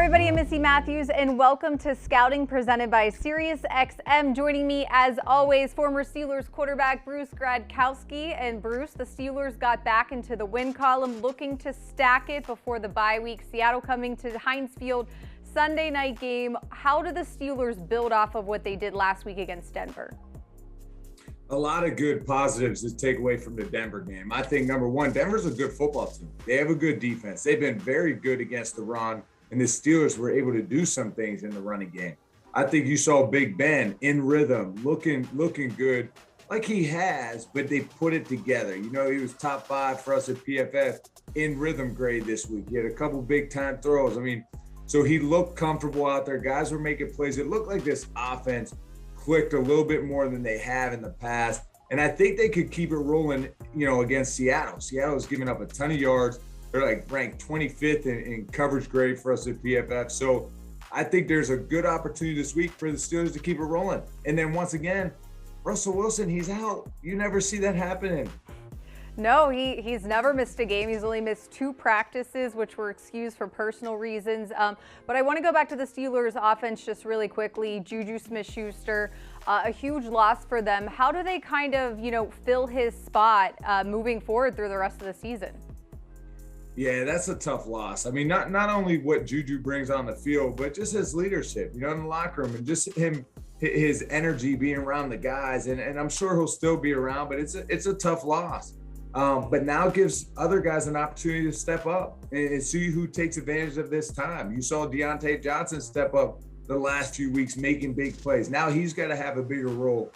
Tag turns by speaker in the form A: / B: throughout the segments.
A: everybody, I'm Missi Matthews, and welcome to Scouting presented by SiriusXM. Joining me, as always, former Steelers quarterback Bruce Gradkowski. And Bruce, the Steelers got back into the win column, looking to stack it before the bye week. Seattle coming to Heinz Field, Sunday night game. How do the Steelers build off of what they did last week against Denver?
B: A lot of good positives to take away from the Denver game. I think, number one, Denver's a good football team. They have a good defense. They've been very good against the run, and the Steelers were able to do some things in the running game. I think you saw Big Ben in rhythm, looking good like he has, but they put it together. You know, he was top 5 for us at PFF in rhythm grade this week. He had a couple big-time throws. So he looked comfortable out there. Guys were making plays. It looked like this offense clicked a little bit more than they have in the past. And I think they could keep it rolling, against Seattle. Seattle is giving up a ton of yards. They're ranked 25th in coverage grade for us at PFF. So I think there's a good opportunity this week for the Steelers to keep it rolling. And then once again, Russell Wilson, he's out. You never see that happening.
A: No, he's never missed a game. He's only missed 2 practices, which were excused for personal reasons. But I want to go back to the Steelers offense just really quickly. Juju Smith-Schuster, a huge loss for them. How do they kind of, fill his spot moving forward through the rest of the season?
B: Yeah, that's a tough loss. Not only what Juju brings on the field, but just his leadership, in the locker room, and just his energy being around the guys. And I'm sure he'll still be around, but it's a tough loss. But now it gives other guys an opportunity to step up and see who takes advantage of this time. You saw Deontay Johnson step up the last few weeks, making big plays. Now he's got to have a bigger role.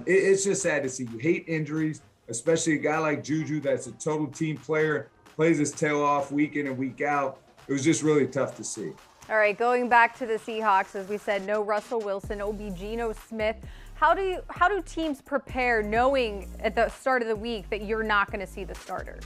B: It's just sad to see. You hate injuries, especially a guy like Juju that's a total team player, plays his tail off week in and week out. It was just really tough to see.
A: All right, going back to the Seahawks, as we said, no Russell Wilson, Geno Smith. How do teams prepare knowing at the start of the week that you're not going to see the starter?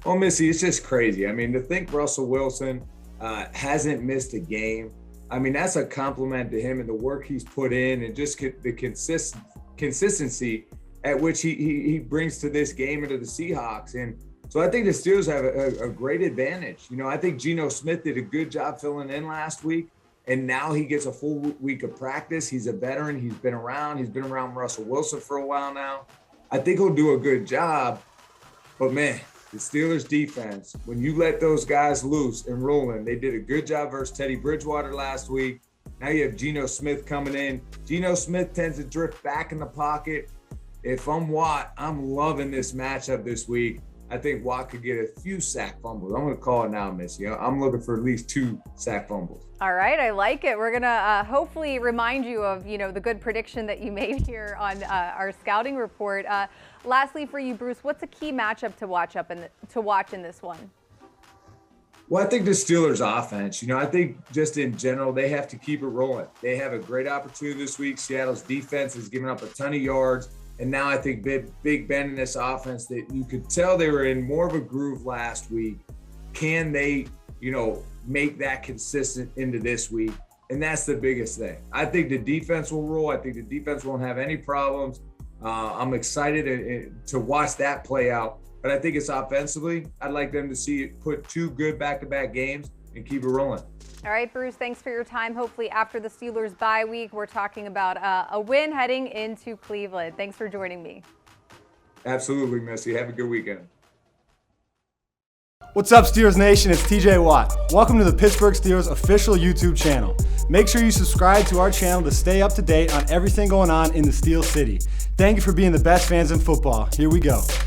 B: Well, Missy, it's just crazy. To think Russell Wilson hasn't missed a game, that's a compliment to him and the work he's put in and just the consistency at which he brings to this game and to the Seahawks. And so I think the Steelers have a great advantage. I think Geno Smith did a good job filling in last week. And now he gets a full week of practice. He's a veteran. He's been around Russell Wilson for a while now. I think he'll do a good job. But, man, the Steelers defense, when you let those guys loose and rolling, they did a good job versus Teddy Bridgewater last week. Now you have Geno Smith coming in. Geno Smith tends to drift back in the pocket. If I'm Watt, I'm loving this matchup this week. I think Watt could get a few sack fumbles. I'm going to call it now, Missy. I'm looking for at least 2 sack fumbles.
A: All right, I like it. We're going to hopefully remind you of, the good prediction that you made here on our scouting report. Lastly, for you, Bruce, what's a key matchup to watch in this one?
B: Well, I think the Steelers offense, I think just in general, they have to keep it rolling. They have a great opportunity this week. Seattle's defense has given up a ton of yards. And now I think Big Ben in this offense, that you could tell they were in more of a groove last week. Can they, make that consistent into this week? And that's the biggest thing. I think the defense will roll. I think the defense won't have any problems. I'm excited to watch that play out. But I think it's offensively, I'd like them to see it put 2 good back-to-back games and keep it rolling.
A: All right, Bruce, thanks for your time. Hopefully after the Steelers bye week, we're talking about a win heading into Cleveland. Thanks for joining me.
B: Absolutely, Missi. Have a good weekend.
C: What's up, Steelers Nation? It's TJ Watt. Welcome to the Pittsburgh Steelers official YouTube channel. Make sure you subscribe to our channel to stay up to date on everything going on in the Steel City. Thank you for being the best fans in football. Here we go.